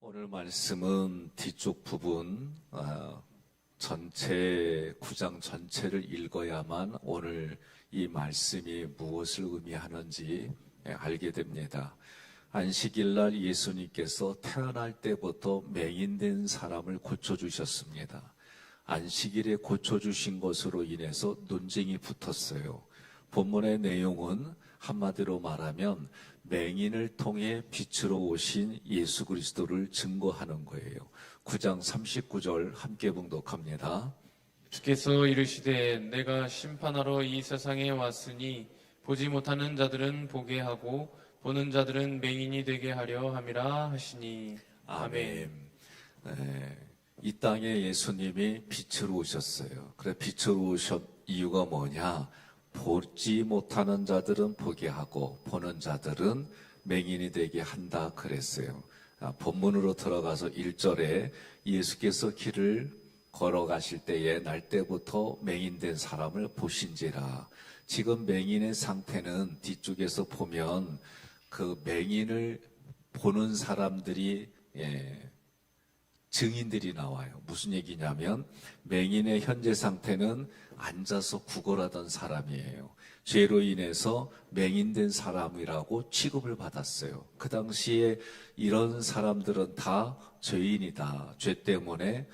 오늘 말씀은 뒤쪽 부분 전체 9장 전체를 읽어야만 오늘 이 말씀이 무엇을 의미하는지 알게 됩니다. 안식일날 예수님께서 태어날 때부터 맹인된 사람을 고쳐주셨습니다. 안식일에 고쳐주신 것으로 인해서 논쟁이 붙었어요. 본문의 내용은 한마디로 말하면 맹인을 통해 빛으로 오신 예수 그리스도를 증거하는 거예요. 9장 39절 함께 봉독합니다. 주께서 이르시되 내가 심판하러 이 세상에 왔으니 보지 못하는 자들은 보게 하고 보는 자들은 맹인이 되게 하려 함이라 하시니. 아멘. 네, 이 땅에 예수님이 빛으로 오셨어요. 그래 빛으로 오신 이유가 뭐냐? 보지 못하는 자들은 보게 하고 보는 자들은 맹인이 되게 한다 그랬어요. 본문으로 들어가서 1절에 예수께서 길을 걸어가실 때에 날 때부터 맹인된 사람을 보신지라. 지금 맹인의 상태는 뒤쪽에서 보면 그 맹인을 보는 사람들이 증인들이 나와요. 무슨 얘기냐면 맹인의 현재 상태는 앉아서 구걸하던 사람이에요. 죄로 인해서 맹인된 사람이라고 취급을 받았어요. 그 당시에 이런 사람들은 다 죄인이다. 죄 때문에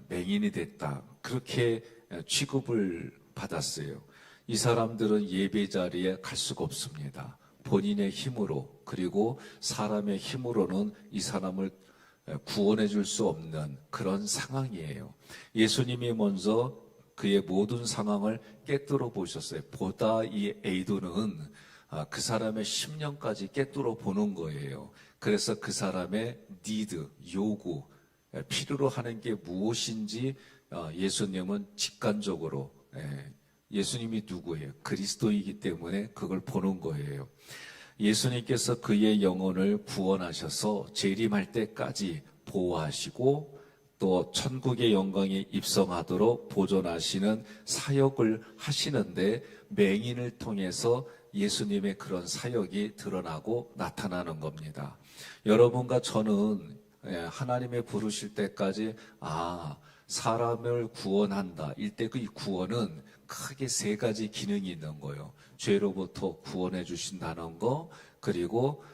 맹인이 됐다. 그렇게 취급을 받았어요. 이 사람들은 예배 자리에 갈 수가 없습니다. 본인의 힘으로 그리고 사람의 힘으로는 이 사람을 구원해 줄 수 없는 그런 상황이에요. 예수님이 먼저 그의 모든 상황을 깨뜨려 보셨어요. 보다 이 에이도는 그 사람의 심령까지 깨뜨려 보는 거예요. 그래서 그 사람의 니드, 요구, 필요로 하는 게 무엇인지 예수님은 직관적으로 예수님이 누구예요? 그리스도이기 때문에 그걸 보는 거예요. 예수님께서 그의 영혼을 구원하셔서 재림할 때까지 보호하시고 또 천국의 영광에 입성하도록 보존하시는 사역을 하시는데 맹인을 통해서 예수님의 그런 사역이 드러나고 나타나는 겁니다. 여러분과 저는 하나님의 부르실 때까지 사람을 구원한다. 이때 그 구원은 크게 세 가지 기능이 있는 거예요. 죄로부터 구원해 주신다는 거, 그리고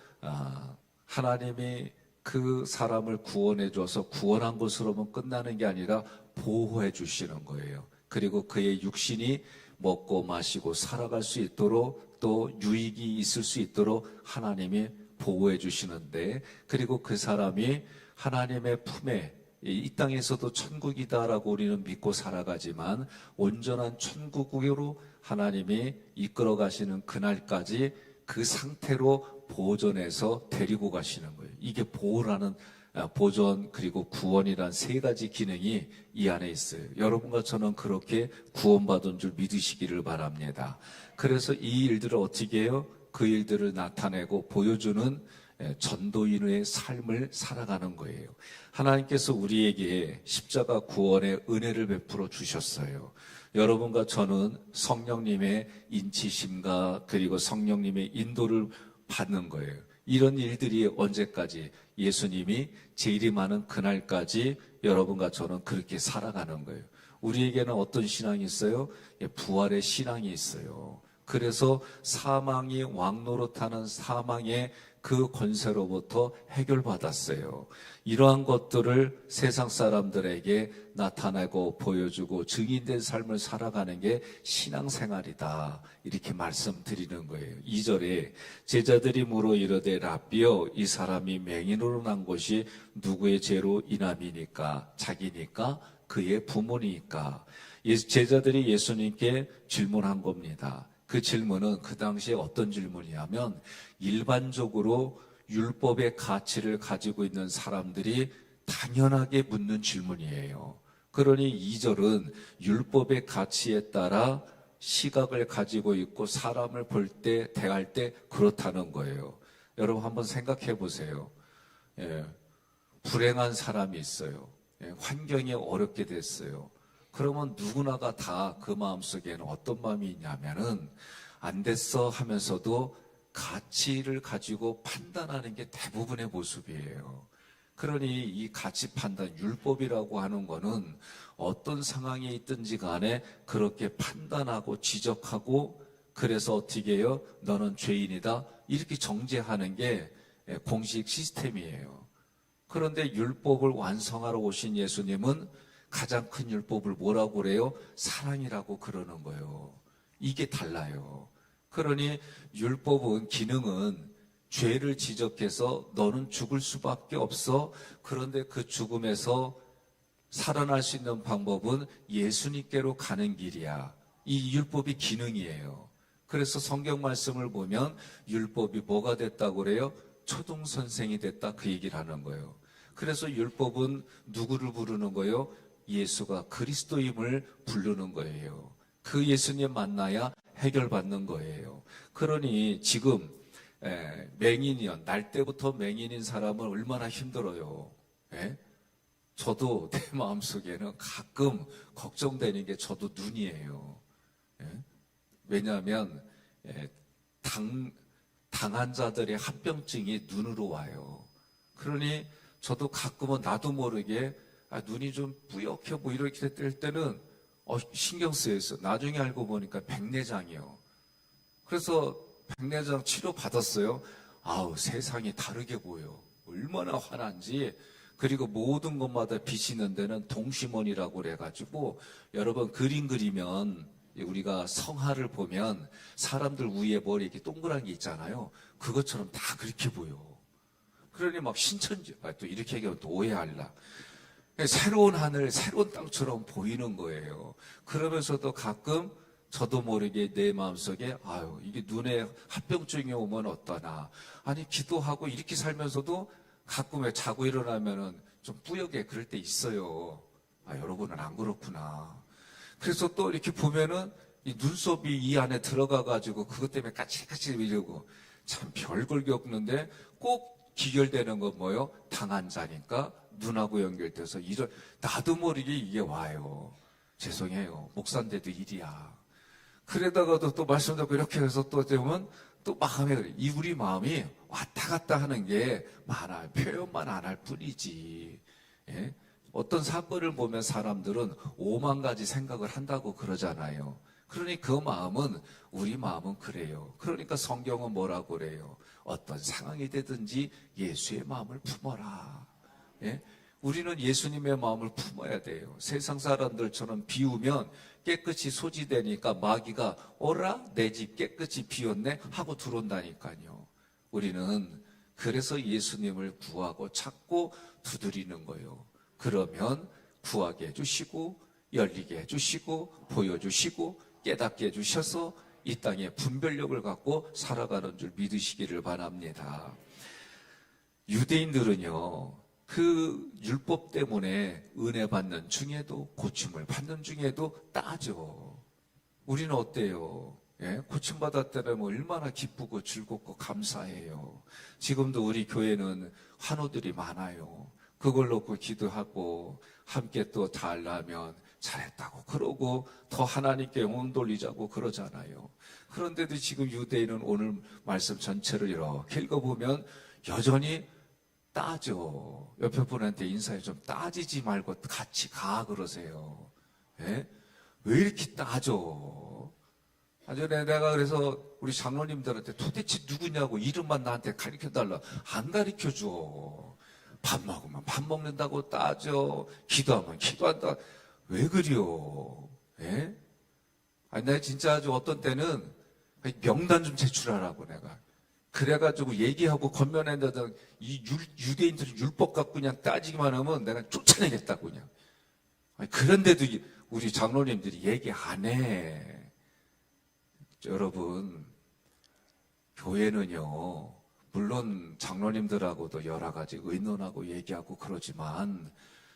하나님이 그 사람을 구원해 줘서 구원한 것으로만 끝나는 게 아니라 보호해 주시는 거예요. 그리고 그의 육신이 먹고 마시고 살아갈 수 있도록 또 유익이 있을 수 있도록 하나님이 보호해 주시는데, 그리고 그 사람이 하나님의 품에 이 땅에서도 천국이다라고 우리는 믿고 살아가지만 온전한 천국으로 하나님이 이끌어 가시는 그날까지 그 상태로 보존해서 데리고 가시는 거예요. 이게 보호라는 보존 그리고 구원이란 세 가지 기능이 이 안에 있어요. 여러분과 저는 그렇게 구원받은 줄 믿으시기를 바랍니다. 그래서 이 일들을 어떻게 해요? 그 일들을 나타내고 보여주는 전도인의 삶을 살아가는 거예요. 하나님께서 우리에게 십자가 구원의 은혜를 베풀어 주셨어요. 여러분과 저는 성령님의 인치심과 그리고 성령님의 인도를 받는 거예요. 이런 일들이 언제까지? 예수님이 재림하는 그날까지 여러분과 저는 그렇게 살아가는 거예요. 우리에게는 어떤 신앙이 있어요? 부활의 신앙이 있어요. 그래서 사망이 왕노릇하는 사망의 그 권세로부터 해결받았어요. 이러한 것들을 세상 사람들에게 나타내고 보여주고 증인된 삶을 살아가는 게 신앙생활이다. 이렇게 말씀드리는 거예요. 2절에 제자들이 물어 이르되 라비여 이 사람이 맹인으로 난 것이 누구의 죄로 인함이니까? 자기니까? 그의 부모니까? 제자들이 예수님께 질문한 겁니다. 그 질문은 그 당시에 어떤 질문이냐면 일반적으로 율법의 가치를 가지고 있는 사람들이 당연하게 묻는 질문이에요. 그러니 2절은 율법의 가치에 따라 시각을 가지고 있고 사람을 볼 때, 대할 때 그렇다는 거예요. 여러분 한번 생각해 보세요. 불행한 사람이 있어요. 환경이 어렵게 됐어요. 그러면 누구나가 다 그 마음속에는 어떤 마음이 있냐면은 안 됐어 하면서도 가치를 가지고 판단하는 게 대부분의 모습이에요. 그러니 이 가치 판단, 율법이라고 하는 거는 어떤 상황에 있든지 간에 그렇게 판단하고 지적하고 그래서 어떻게 해요? 너는 죄인이다. 이렇게 정죄하는 게 공식 시스템이에요. 그런데 율법을 완성하러 오신 예수님은 가장 큰 율법을 뭐라고 그래요? 사랑이라고 그러는 거예요. 이게 달라요. 그러니 율법은 기능은 죄를 지적해서 너는 죽을 수밖에 없어. 그런데 그 죽음에서 살아날 수 있는 방법은 예수님께로 가는 길이야. 이 율법이 기능이에요. 그래서 성경 말씀을 보면 율법이 뭐가 됐다고 그래요? 초등 선생이 됐다 그 얘기를 하는 거예요. 그래서 율법은 누구를 부르는 거예요? 예수가 그리스도임을 부르는 거예요. 그 예수님 만나야 해결받는 거예요. 그러니 지금 맹인이요. 날 때부터 맹인인 사람은 얼마나 힘들어요. 예? 저도 내 마음속에는 가끔 걱정되는 게 저도 눈이에요. 예? 왜냐하면 당한 자들의 합병증이 눈으로 와요. 그러니 저도 가끔은 나도 모르게 눈이 좀 뿌옇게 뭐 이렇게 될 때는 신경 쓰여서 나중에 알고 보니까 백내장이요. 그래서 백내장 치료 받았어요. 아우 세상이 다르게 보여. 얼마나 화난지. 그리고 모든 것마다 비치는 데는 동심원이라고 그래가지고 여러분 그림 그리면 우리가 성화를 보면 사람들 위에 머리 이렇게 동그란 게 있잖아요. 그것처럼 다 그렇게 보여. 그러니 막 신천지 또 이렇게 얘기하면 또 오해할라. 새로운 하늘, 새로운 땅처럼 보이는 거예요. 그러면서도 가끔 저도 모르게 내 마음속에 아유 이게 눈에 합병증이 오면 어떠나. 아니 기도하고 이렇게 살면서도 가끔 왜 자고 일어나면은 좀 뿌옇게 그럴 때 있어요. 여러분은 안 그렇구나. 그래서 또 이렇게 보면은 이 눈썹이 이 안에 들어가가지고 그것 때문에 까칠까칠 밀려고 참 별걸 겪는데 꼭 기결되는 건 뭐예요? 당한 자니까 눈하고 연결돼서 나도 모르게 이게 와요. 죄송해요. 목사인데도 일이야. 그러다가도 또 말씀 듣고 이렇게 해서 또 되면 또 마음에 그래. 우리 마음이 왔다 갔다 하는 게 많아요. 표현만 안 할 뿐이지. 예? 어떤 사건을 보면 사람들은 5만 가지 생각을 한다고 그러잖아요. 그러니 그 마음은 우리 마음은 그래요. 그러니까 성경은 뭐라고 그래요? 어떤 상황이 되든지 예수의 마음을 품어라. 예? 우리는 예수님의 마음을 품어야 돼요. 세상 사람들처럼 비우면 깨끗이 소지되니까 마귀가 오라 내 집 깨끗이 비웠네 하고 들어온다니까요. 우리는 그래서 예수님을 구하고 찾고 두드리는 거예요. 그러면 구하게 해주시고 열리게 해주시고 보여주시고 깨닫게 해주셔서 이 땅에 분별력을 갖고 살아가는 줄 믿으시기를 바랍니다. 유대인들은요. 그 율법 때문에 은혜 받는 중에도 고침을 받는 중에도 따져. 우리는 어때요? 예? 고침받았다면 얼마나 기쁘고 즐겁고 감사해요. 지금도 우리 교회는 환우들이 많아요. 그걸 놓고 기도하고 함께 또 달라면 잘했다고 그러고 더 하나님께 영혼 돌리자고 그러잖아요. 그런데도 지금 유대인은 오늘 말씀 전체를 이렇게 읽어보면 여전히 따져. 옆에 분한테 인사해 좀 따지지 말고 같이 가 그러세요. 예? 왜 이렇게 따져? 전에 내가 그래서 우리 장로님들한테 도대체 누구냐고 이름만 나한테 가르쳐달라. 안 가르쳐줘. 밥 먹으면 밥 먹는다고 따져. 기도하면 기도한다. 왜 그래요? 예? 아니, 내가 진짜 아주 어떤 때는 명단 좀 제출하라고 내가. 그래가지고 얘기하고 건면한다던 이 유대인들은 율법 갖고 그냥 따지기만 하면 내가 쫓아내겠다고 그냥. 아니, 그런데도 우리 장로님들이 얘기 안 해. 여러분, 교회는요, 물론 장로님들하고도 여러 가지 의논하고 얘기하고 그러지만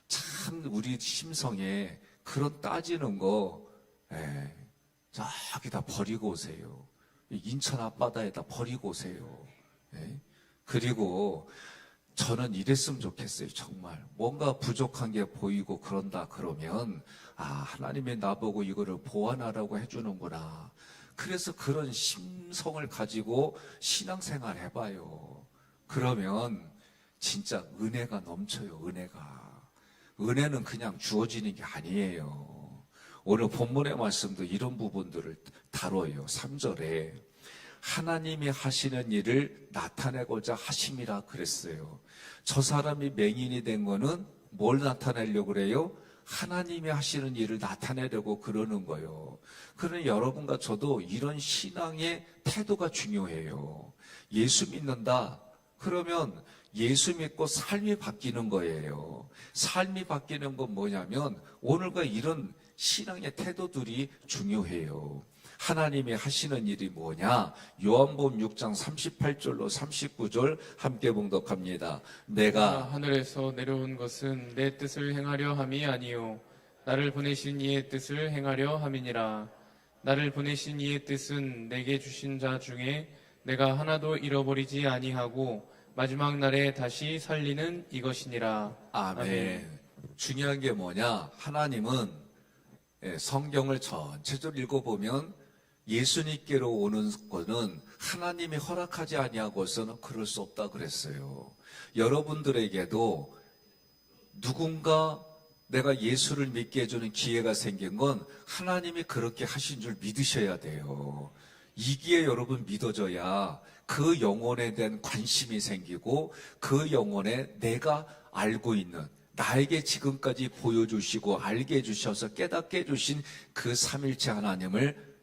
참 우리 심성에 그런 따지는 거 저기 다 버리고 오세요. 인천 앞바다에다 버리고 오세요. 그리고 저는 이랬으면 좋겠어요. 정말 뭔가 부족한 게 보이고 그런다 그러면 하나님이 나보고 이거를 보완하라고 해주는구나. 그래서 그런 심성을 가지고 신앙생활 해봐요. 그러면 진짜 은혜가 넘쳐요. 은혜는 그냥 주어지는 게 아니에요. 오늘 본문의 말씀도 이런 부분들을 다뤄요. 3절에 하나님이 하시는 일을 나타내고자 하심이라 그랬어요. 저 사람이 맹인이 된 거는 뭘 나타내려고 그래요? 하나님이 하시는 일을 나타내려고 그러는 거예요. 그러니 여러분과 저도 이런 신앙의 태도가 중요해요. 예수 믿는다. 그러면 예수 믿고 삶이 바뀌는 거예요. 삶이 바뀌는 건 뭐냐면 오늘과 이런 신앙의 태도들이 중요해요. 하나님이 하시는 일이 뭐냐? 요한복음 6장 38절로 39절 함께 봉독합니다. 내가 하늘에서 내려온 것은 내 뜻을 행하려 함이 아니요 나를 보내신 이의 뜻을 행하려 함이니라. 나를 보내신 이의 뜻은 내게 주신 자 중에 내가 하나도 잃어버리지 아니하고 마지막 날에 다시 살리는 이것이니라. 아멘. 중요한 게 뭐냐? 하나님은 성경을 전체적으로 읽어보면 예수님께로 오는 것은 하나님이 허락하지 아니하고서는 그럴 수 없다 그랬어요. 여러분들에게도 누군가 내가 예수를 믿게 해주는 기회가 생긴 건 하나님이 그렇게 하신 줄 믿으셔야 돼요. 이기에 여러분 믿어져야 그 영혼에 대한 관심이 생기고 그 영혼에 내가 알고 있는 나에게 지금까지 보여주시고 알게 해주셔서 깨닫게 해주신 그 삼일체 하나님을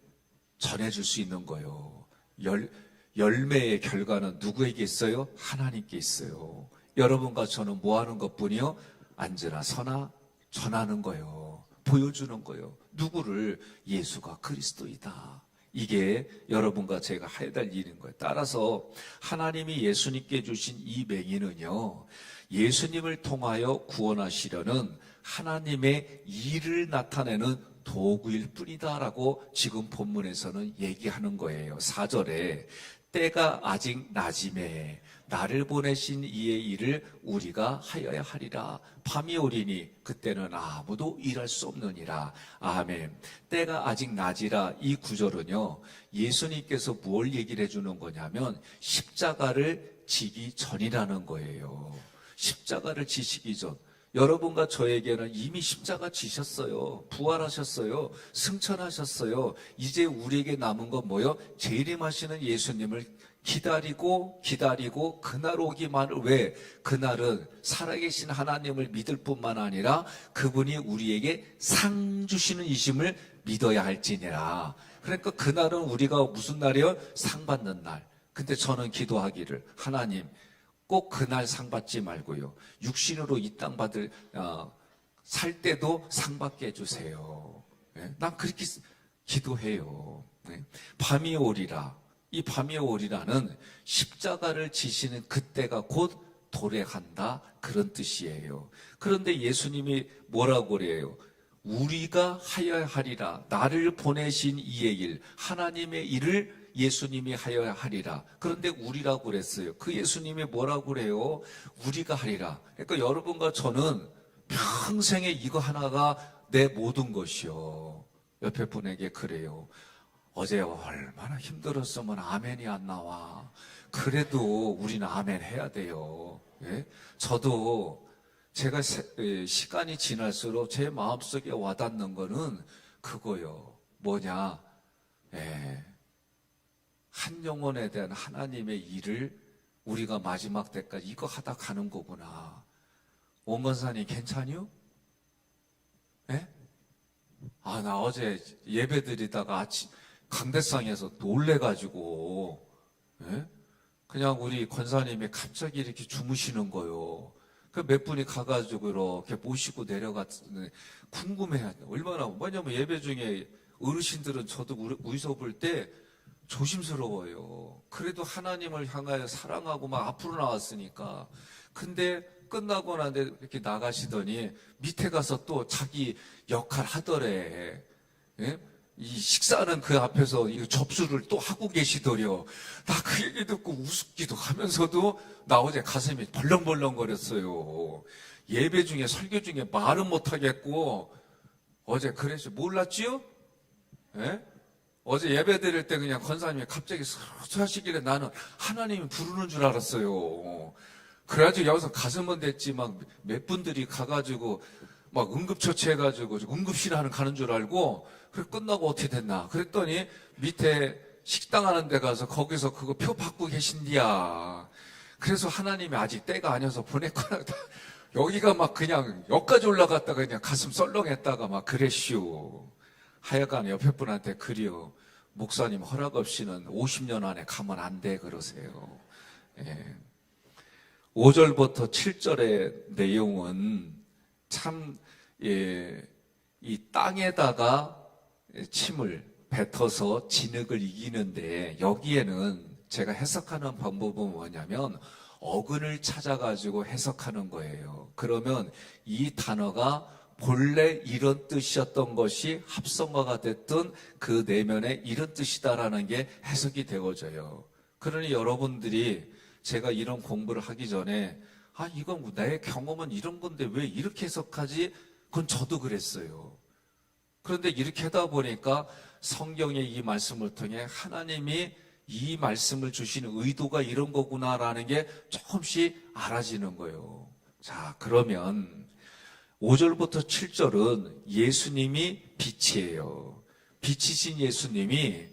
전해줄 수 있는 거예요. 열매의 결과는 누구에게 있어요? 하나님께 있어요. 여러분과 저는 뭐 하는 것뿐이요? 앉으나 서나 전하는 거예요. 보여주는 거예요. 누구를? 예수가 그리스도이다. 이게 여러분과 제가 해야 될 일인 거예요. 따라서 하나님이 예수님께 주신 이 맹인은요, 예수님을 통하여 구원하시려는 하나님의 일을 나타내는 도구일 뿐이다라고 지금 본문에서는 얘기하는 거예요. 4절에 때가 아직 낮임에 나를 보내신 이의 일을 우리가 하여야 하리라. 밤이 오리니 그때는 아무도 일할 수 없느니라. 아멘. 때가 아직 낮이라. 이 구절은요, 예수님께서 뭘 얘기를 해주는 거냐면 십자가를 지기 전이라는 거예요. 십자가를 지시기 전. 여러분과 저에게는 이미 십자가 지셨어요. 부활하셨어요. 승천하셨어요. 이제 우리에게 남은 건 뭐요? 재림하시는 예수님을 기다리고 그날 오기만을. 왜? 그날은 살아계신 하나님을 믿을 뿐만 아니라 그분이 우리에게 상 주시는 이심을 믿어야 할지니라. 그러니까 그날은 우리가 무슨 날이요? 상 받는 날. 근데 저는 기도하기를, 하나님 꼭 그날 상 받지 말고요, 육신으로 이 땅 살 때도 상 받게 해주세요. 네? 난 그렇게 기도해요. 네? 밤이 오리라. 이 밤이 오리라는 십자가를 지시는 그때가 곧 도래한다, 그런 뜻이에요. 그런데 예수님이 뭐라고 그래요? 우리가 하여야 하리라. 나를 보내신 이의 일, 하나님의 일을 예수님이 하여야 하리라. 그런데 우리라고 그랬어요. 그 예수님이 뭐라고 그래요? 우리가 하리라. 그러니까 여러분과 저는 평생에 이거 하나가 내 모든 것이요. 옆에 분에게 그래요. 어제 얼마나 힘들었으면 아멘이 안 나와. 그래도 우리는 아멘 해야 돼요. 예? 저도 제가 시간이 지날수록 제 마음속에 와닿는 거는 그거요. 뭐냐? 예. 한 영혼에 대한 하나님의 일을 우리가 마지막 때까지 이거 하다 가는 거구나. 원건사님 괜찮요? 예? 아, 나 어제 예배 드리다가 아침 강대상에서 놀래가지고, 예? 그냥 우리 권사님이 갑자기 이렇게 주무시는 거요. 그 몇 분이 가가지고 이렇게 모시고 내려갔는데 궁금해요. 얼마나, 뭐냐면 예배 중에 어르신들은 저도 우리서 볼 때 조심스러워요. 그래도 하나님을 향하여 사랑하고 막 앞으로 나왔으니까. 근데 끝나고 나는데 이렇게 나가시더니 밑에 가서 또 자기 역할 하더래. 예? 이 식사는 그 앞에서 이 접수를 또 하고 계시더려. 나 그 얘기 듣고 우습기도 하면서도 나 어제 가슴이 벌렁벌렁 거렸어요. 예배 중에 설교 중에 말은 못하겠고 어제 그래서 몰랐지요? 예? 어제 예배 드릴 때 그냥 권사님이 갑자기 하시길래 나는 하나님이 부르는 줄 알았어요. 그래가지고 여기서 갔으면 됐지, 막 몇 분들이 가가지고 막 응급처치해가지고 응급실 가는 줄 알고, 그래 끝나고 어떻게 됐나 그랬더니 밑에 식당 하는 데 가서 거기서 그거 표 받고 계신디야. 그래서 하나님이 아직 때가 아니어서 보냈구나. 여기가 막 그냥 여기까지 올라갔다가 그냥 가슴 썰렁했다가 막 그랬슈. 하여간 옆에 분한테 그리요, 목사님 허락 없이는 50년 안에 가면 안 돼 그러세요. 예. 5절부터 7절의 내용은 참, 예, 이 땅에다가 침을 뱉어서 진흙을 이기는데, 여기에는 제가 해석하는 방법은 뭐냐면 어근을 찾아가지고 해석하는 거예요. 그러면 이 단어가 본래 이런 뜻이었던 것이 합성어가 됐든 그 내면에 이런 뜻이다라는 게 해석이 되어져요. 그러니 여러분들이 제가 이런 공부를 하기 전에 이건 내 경험은 이런 건데 왜 이렇게 해석하지? 그건 저도 그랬어요. 그런데 이렇게 하다 보니까 성경의 이 말씀을 통해 하나님이 이 말씀을 주시는 의도가 이런 거구나라는 게 조금씩 알아지는 거예요. 자, 그러면 5절부터 7절은 예수님이 빛이에요. 빛이신 예수님이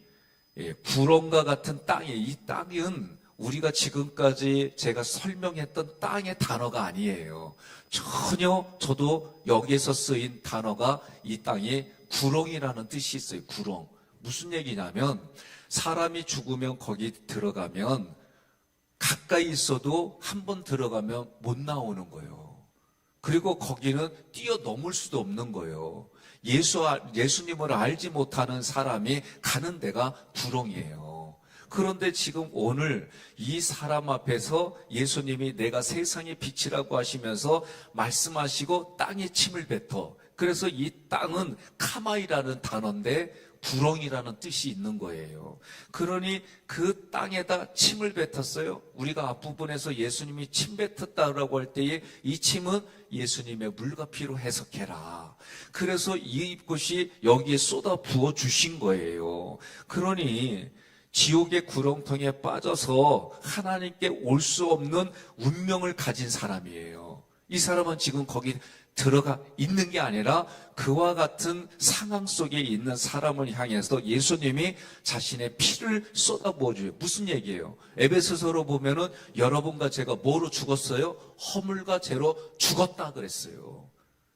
구렁과 같은 땅에, 이 땅은 우리가 지금까지 제가 설명했던 땅의 단어가 아니에요. 전혀 저도 여기에서 쓰인 단어가 이 땅에 구렁이라는 뜻이 있어요. 구렁. 무슨 얘기냐면 사람이 죽으면 거기 들어가면 가까이 있어도 한 번 들어가면 못 나오는 거예요. 그리고 거기는 뛰어넘을 수도 없는 거예요. 예수님을 알지 못하는 사람이 가는 데가 구렁이에요. 그런데 지금 오늘 이 사람 앞에서 예수님이 내가 세상의 빛이라고 하시면서 말씀하시고 땅에 침을 뱉어. 그래서 이 땅은 카마이라는 단어인데 구렁이라는 뜻이 있는 거예요. 그러니 그 땅에다 침을 뱉었어요. 우리가 앞부분에서 예수님이 침 뱉었다라고 할 때에 이 침은 예수님의 물과 피로 해석해라. 그래서 이것이 여기에 쏟아 부어 주신 거예요. 그러니 지옥의 구렁텅이에 빠져서 하나님께 올 수 없는 운명을 가진 사람이에요. 이 사람은 지금 거기 들어가 있는 게 아니라 그와 같은 상황 속에 있는 사람을 향해서 예수님이 자신의 피를 쏟아부어줘요. 무슨 얘기예요? 에베소서로 보면은 여러분과 제가 뭐로 죽었어요? 허물과 죄로 죽었다 그랬어요.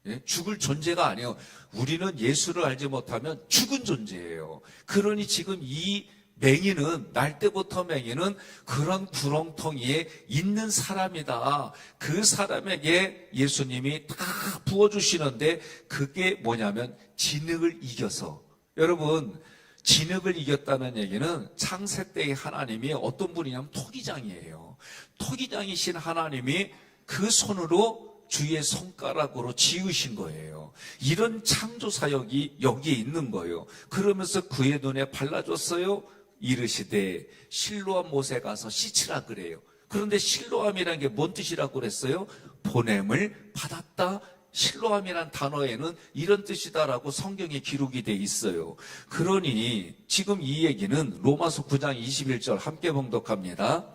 예? 죽을 존재가 아니에요. 우리는 예수를 알지 못하면 죽은 존재예요. 그러니 지금 이 맹인은, 날 때부터 맹인은 그런 구렁텅이에 있는 사람이다. 그 사람에게 예수님이 다 부어주시는데 그게 뭐냐면 진흙을 이겨서. 여러분, 진흙을 이겼다는 얘기는 창세 때의 하나님이 어떤 분이냐면 토기장이에요. 토기장이신 하나님이 그 손으로 주의 손가락으로 지으신 거예요. 이런 창조 사역이 여기에 있는 거예요. 그러면서 그의 눈에 발라줬어요. 이르시되 실로암 못에 가서 씻으라 그래요. 그런데 실로암이라는 게 뭔 뜻이라고 그랬어요? 보냄을 받았다. 실로암이란 단어에는 이런 뜻이다라고 성경에 기록이 돼 있어요. 그러니 지금 이 얘기는 로마서 9장 21절 함께 봉독합니다.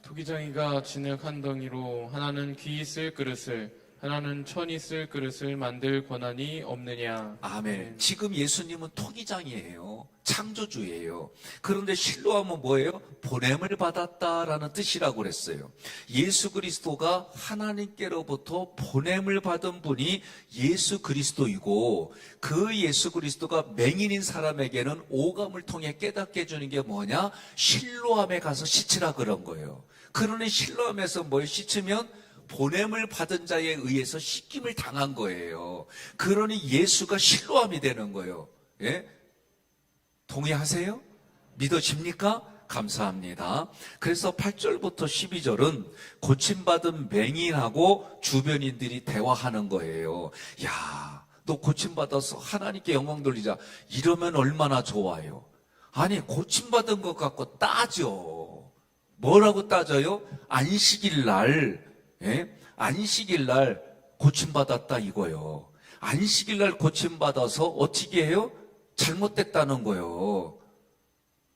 토기장이가 진흙 한 덩이로 하나는 귀 있을 그릇을 하나는 천 있을 그릇을 만들 권한이 없느냐. 아멘. 지금 예수님은 토기장이에요. 창조주예요. 그런데 실로암은 뭐예요? 보냄을 받았다라는 뜻이라고 그랬어요. 예수 그리스도가 하나님께로부터 보냄을 받은 분이 예수 그리스도이고, 그 예수 그리스도가 맹인인 사람에게는 오감을 통해 깨닫게 해주는 게 뭐냐? 실로암에 가서 씻으라 그런 거예요. 그러니 실로암에서 뭘 씻으면 보냄을 받은 자에 의해서 씻김을 당한 거예요. 그러니 예수가 실로암이 되는 거예요. 예? 동의하세요? 믿어집니까? 감사합니다. 그래서 8절부터 12절은 고침받은 맹인하고 주변인들이 대화하는 거예요. 야, 너 고침받아서 하나님께 영광 돌리자. 이러면 얼마나 좋아요. 아니, 고침받은 것 갖고 따져. 뭐라고 따져요? 안식일 날, 예? 안식일 날 고침받았다 이거요. 안식일 날 고침받아서 어떻게 해요? 잘못됐다는 거예요.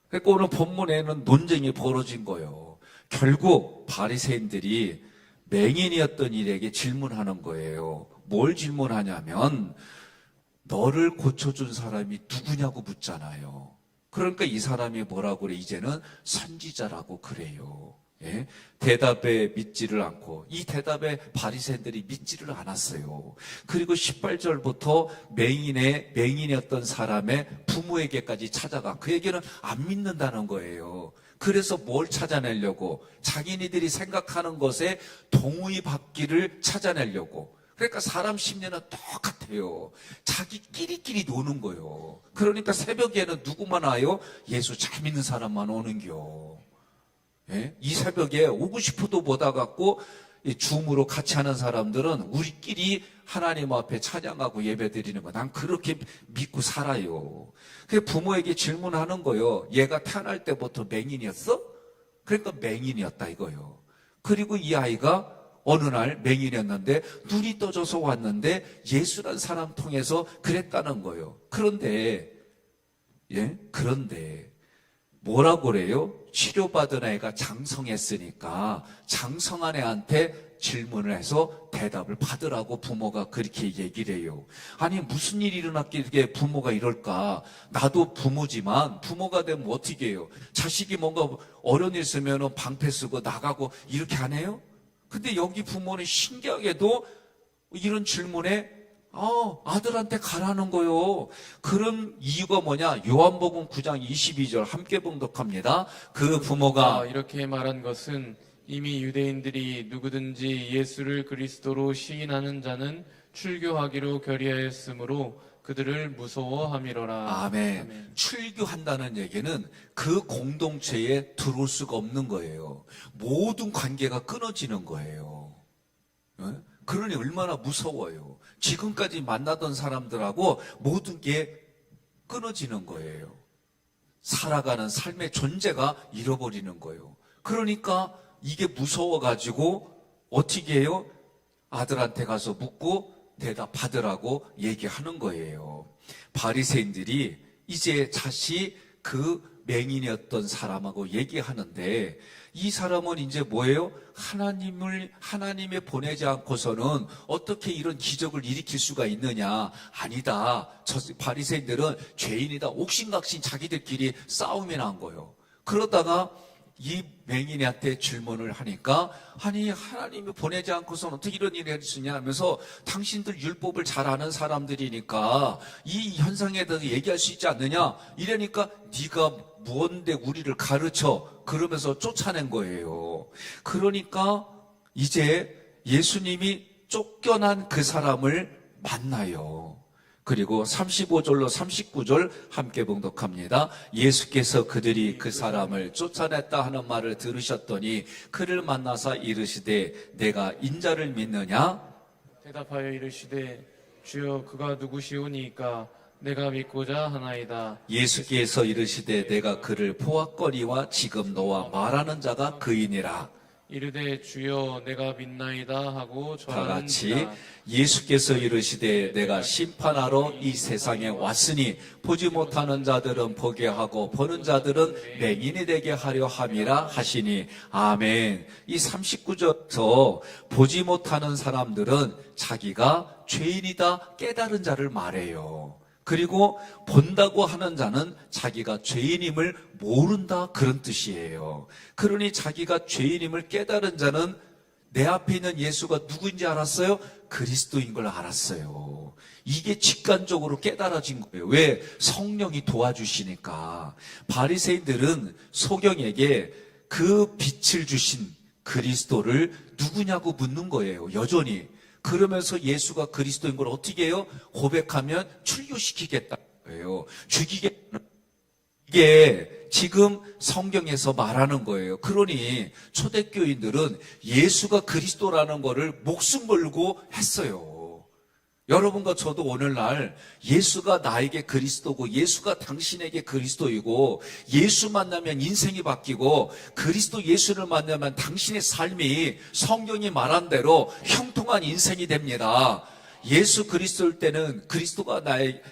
그러니까 오늘 본문에는 논쟁이 벌어진 거예요. 결국 바리새인들이 맹인이었던 일에게 질문하는 거예요. 뭘 질문하냐면 너를 고쳐준 사람이 누구냐고 묻잖아요. 그러니까 이 사람이 뭐라고 그래? 이제는 선지자라고 그래요. 예? 대답에 믿지를 않고 이 대답에 바리새인들이 믿지를 않았어요. 그리고 18절부터 맹인이었던 사람의 부모에게까지 찾아가 그에게는 안 믿는다는 거예요. 그래서 뭘 찾아내려고? 자기네들이 생각하는 것에 동의 받기를 찾아내려고. 그러니까 사람 심리는 똑같아요. 자기끼리끼리 노는 거예요. 그러니까 새벽에는 누구만 와요? 예수 잘 믿는 사람만 오는겨. 예? 이 새벽에 오고 싶어도 못 와갖고 줌으로 같이 하는 사람들은 우리끼리 하나님 앞에 찬양하고 예배드리는 거. 난 그렇게 믿고 살아요. 그래서 부모에게 질문하는 거예요. 얘가 태어날 때부터 맹인이었어? 그러니까 맹인이었다 이거예요. 그리고 이 아이가 어느 날 맹인이었는데 눈이 떠져서 왔는데 예수란 사람 통해서 그랬다는 거예요. 그런데 뭐라고 그래요? 치료받은 애가 장성했으니까 장성한 애한테 질문을 해서 대답을 받으라고 부모가 그렇게 얘기를 해요. 아니 무슨 일이 일어났길래 부모가 이럴까? 나도 부모지만 부모가 되면 어떻게 해요? 자식이 뭔가 어려운 일 있으면 방패 쓰고 나가고 이렇게 안 해요? 근데 여기 부모는 신기하게도 이런 질문에 아들한테 가라는 거요. 그런 이유가 뭐냐? 요한복음 9장 22절 함께 봉독합니다. 그 부모가 이렇게 말한 것은 이미 유대인들이 누구든지 예수를 그리스도로 시인하는 자는 출교하기로 결의하였으므로 그들을 무서워함이로라. 아멘. 출교한다는 얘기는 그 공동체에 들어올 수가 없는 거예요. 모든 관계가 끊어지는 거예요. 그러니 얼마나 무서워요. 지금까지 만나던 사람들하고 모든 게 끊어지는 거예요. 살아가는 삶의 존재가 잃어버리는 거예요. 그러니까 이게 무서워가지고 어떻게 해요? 아들한테 가서 묻고 대답받으라고 얘기하는 거예요. 바리새인들이 이제 다시 그 맹인이었던 사람하고 얘기하는데 이 사람은 이제 뭐예요? 하나님이 보내지 않고서는 어떻게 이런 기적을 일으킬 수가 있느냐? 아니다. 저 바리새인들은 죄인이다. 옥신각신 자기들끼리 싸움이 난 거예요. 그러다가 이 맹인한테 질문을 하니까 아니 하나님이 보내지 않고서는 어떻게 이런 일을 할 수 있냐 하면서 당신들 율법을 잘 아는 사람들이니까 이 현상에 대해서 얘기할 수 있지 않느냐 이러니까 네가 뭔데 우리를 가르쳐 그러면서 쫓아낸 거예요. 그러니까 이제 예수님이 쫓겨난 그 사람을 만나요. 그리고 35절로 39절 함께 봉독합니다. 예수께서 그들이 그 사람을 쫓아냈다 하는 말을 들으셨더니 그를 만나사 이르시되 내가 인자를 믿느냐? 대답하여 이르시되 주여 그가 누구시오니까 내가 믿고자 하나이다. 예수께서 이르시되 내가 그를 보았거니와 지금 너와 말하는 자가 그이니라. 이르되 주여 내가 믿나이다 하고 다 전하는 같이 자. 예수께서 이르시되 내가 심판하러 이 세상에 왔으니 보지 못하는 자들은 보게 하고 보는 자들은 맹인이 되게 하려 함이라 하시니 아멘. 이 39절에서 보지 못하는 사람들은 자기가 죄인이다 깨달은 자를 말해요. 그리고 본다고 하는 자는 자기가 죄인임을 모른다 그런 뜻이에요. 그러니 자기가 죄인임을 깨달은 자는 내 앞에 있는 예수가 누구인지 알았어요? 그리스도인 걸 알았어요. 이게 직관적으로 깨달아진 거예요. 왜? 성령이 도와주시니까. 바리새인들은 소경에게 그 빛을 주신 그리스도를 누구냐고 묻는 거예요. 여전히. 그러면서 예수가 그리스도인 걸 어떻게 해요? 고백하면 출교시키겠다는 거예요. 죽이겠다는 거예요. 이게 지금 성경에서 말하는 거예요. 그러니 초대교인들은 예수가 그리스도라는 거를 목숨 걸고 했어요. 여러분과 저도 오늘날 예수가 나에게 그리스도고 예수가 당신에게 그리스도이고 예수 만나면 인생이 바뀌고 그리스도 예수를 만나면 당신의 삶이 성경이 말한 대로 형통한 인생이 됩니다. 예수 그리스도일 때는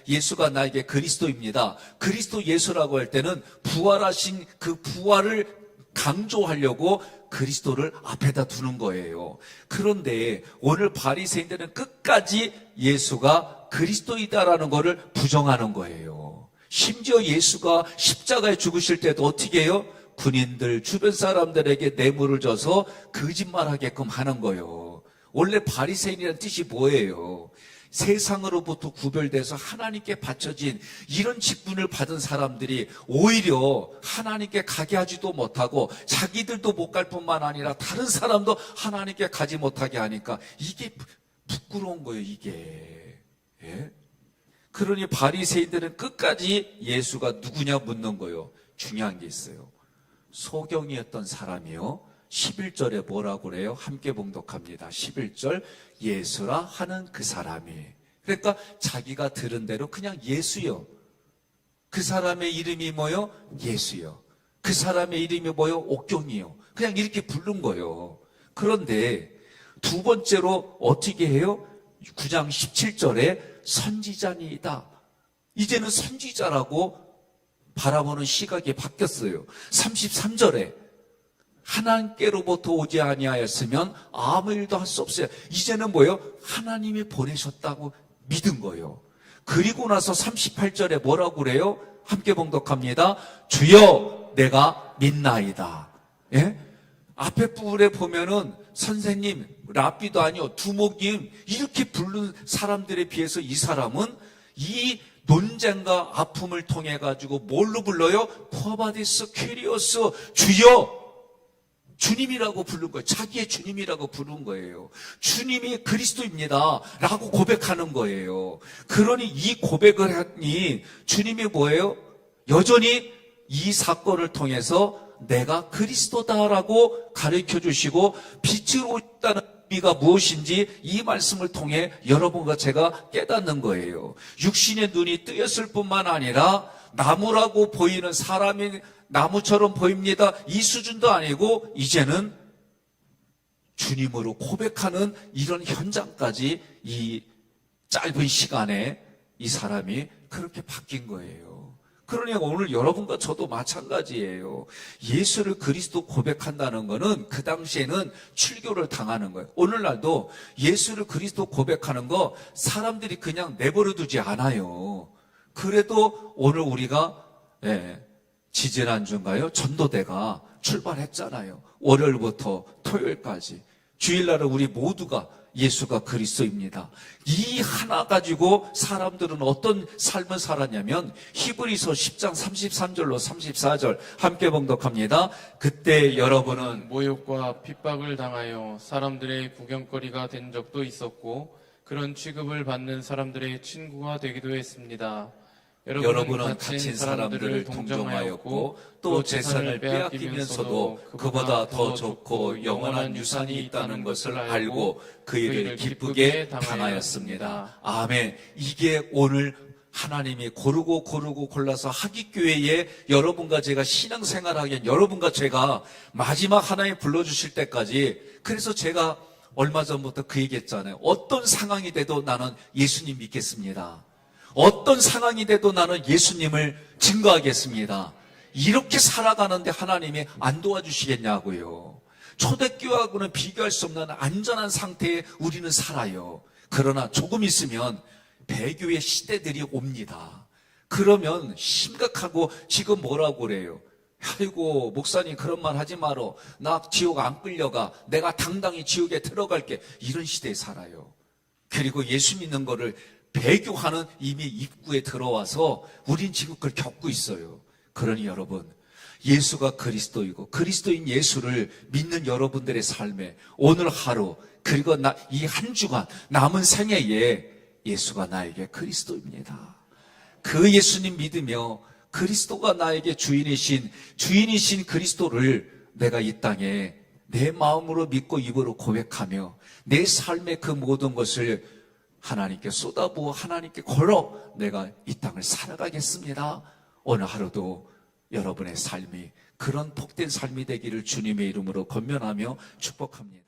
예수가 나에게 그리스도입니다. 그리스도 예수라고 할 때는 부활하신 그 부활을 강조하려고 그리스도를 앞에다 두는 거예요. 그런데 오늘 바리새인들은 끝까지 예수가 그리스도이다라는 것을 부정하는 거예요. 심지어 예수가 십자가에 죽으실 때도 어떻게 해요? 군인들, 주변 사람들에게 뇌물을 줘서 거짓말하게끔 하는 거예요. 원래 바리새인이라는 뜻이 뭐예요? 세상으로부터 구별돼서 하나님께 바쳐진 이런 직분을 받은 사람들이 오히려 하나님께 가게 하지도 못하고 자기들도 못 갈 뿐만 아니라 다른 사람도 하나님께 가지 못하게 하니까 이게 부끄러운 거예요, 이게. 예? 그러니 바리새인들은 끝까지 예수가 누구냐 묻는 거예요. 중요한 게 있어요. 소경이었던 사람이요. 11절에 뭐라고 그래요? 함께 봉독합니다. 11절, 예수라 하는 그 사람이. 그러니까 자기가 들은 대로 그냥 예수요. 그 사람의 이름이 뭐요? 예수요. 그 사람의 이름이 뭐요? 옥경이요. 그냥 이렇게 부른 거예요. 그런데 두 번째로 어떻게 해요? 9장 17절에 선지자니이다. 이제는 선지자라고 바라보는 시각이 바뀌었어요. 33절에 하나님께로부터 오지 아니하였으면 아무 일도 할 수 없어요. 이제는 뭐예요? 하나님이 보내셨다고 믿은 거예요. 그리고 나서 38절에 뭐라고 그래요? 함께 봉독합니다. 주여 내가 믿나이다. 예? 앞에 부분에 보면은 선생님, 랍비도 아니요, 두목님 이렇게 부른 사람들에 비해서 이 사람은 이 논쟁과 아픔을 통해 가지고 뭘로 불러요? 포바디스 퀴리오스, 주여, 주님이라고 부른 거예요. 자기의 주님이라고 부른 거예요. 주님이 그리스도입니다 라고 고백하는 거예요. 그러니 이 고백을 하니 주님이 뭐예요? 여전히 이 사건을 통해서 내가 그리스도다라고 가르쳐 주시고 빛으로 있다는 의미가 무엇인지 이 말씀을 통해 여러분과 제가 깨닫는 거예요. 육신의 눈이 뜨였을 뿐만 아니라 나무라고 보이는 사람이 나무처럼 보입니다. 이 수준도 아니고 이제는 주님으로 고백하는 이런 현장까지 이 짧은 시간에 이 사람이 그렇게 바뀐 거예요. 그러니까 오늘 여러분과 저도 마찬가지예요. 예수를 그리스도 고백한다는 것은 그 당시에는 출교를 당하는 거예요. 오늘날도 예수를 그리스도 고백하는 거 사람들이 그냥 내버려 두지 않아요. 그래도 오늘 우리가 지지난주인가요? 전도대가 출발했잖아요. 월요일부터 토요일까지. 주일날은 우리 모두가 예수가 그리스도입니다. 이 하나 가지고 사람들은 어떤 삶을 살았냐면 히브리서 10장 33절로 34절 함께 봉독합니다. 그때 여러분은 모욕과 핍박을 당하여 사람들의 구경거리가 된 적도 있었고 그런 취급을 받는 사람들의 친구가 되기도 했습니다. 여러분은 갇힌 사람들을 동정하였고 또 재산을 빼앗기면서도 그보다 더 좋고 영원한 유산이 있다는 것을 알고 그 일을 기쁘게 당하였습니다. 아멘. 이게 오늘 하나님이 고르고 골라서 하깃교회에 여러분과 제가 신앙생활하기엔 여러분과 제가 마지막 하나님 불러주실 때까지, 그래서 제가 얼마 전부터 그 얘기했잖아요. 어떤 상황이 돼도 나는 예수님 믿겠습니다. 어떤 상황이 돼도 나는 예수님을 증거하겠습니다. 이렇게 살아가는데 하나님이 안 도와주시겠냐고요. 초대교회하고는 비교할 수 없는 안전한 상태에 우리는 살아요. 그러나 조금 있으면 배교의 시대들이 옵니다. 그러면 심각하고 지금 뭐라고 그래요? 아이고 목사님 그런 말 하지 마라. 나 지옥 안 끌려가. 내가 당당히 지옥에 들어갈게. 이런 시대에 살아요. 그리고 예수 믿는 거를 배교하는 이미 입구에 들어와서 우린 지금 그걸 겪고 있어요. 그러니 여러분, 예수가 그리스도이고 그리스도인 예수를 믿는 여러분들의 삶에 오늘 하루 그리고 이 한 주간 남은 생애에 예수가 나에게 그리스도입니다. 그 예수님 믿으며 그리스도가 나에게 주인이신 그리스도를 내가 이 땅에 내 마음으로 믿고 입으로 고백하며 내 삶의 그 모든 것을 하나님께 쏟아부어 하나님께 걸어 내가 이 땅을 살아가겠습니다. 오늘 하루도 여러분의 삶이 그런 복된 삶이 되기를 주님의 이름으로 권면하며 축복합니다.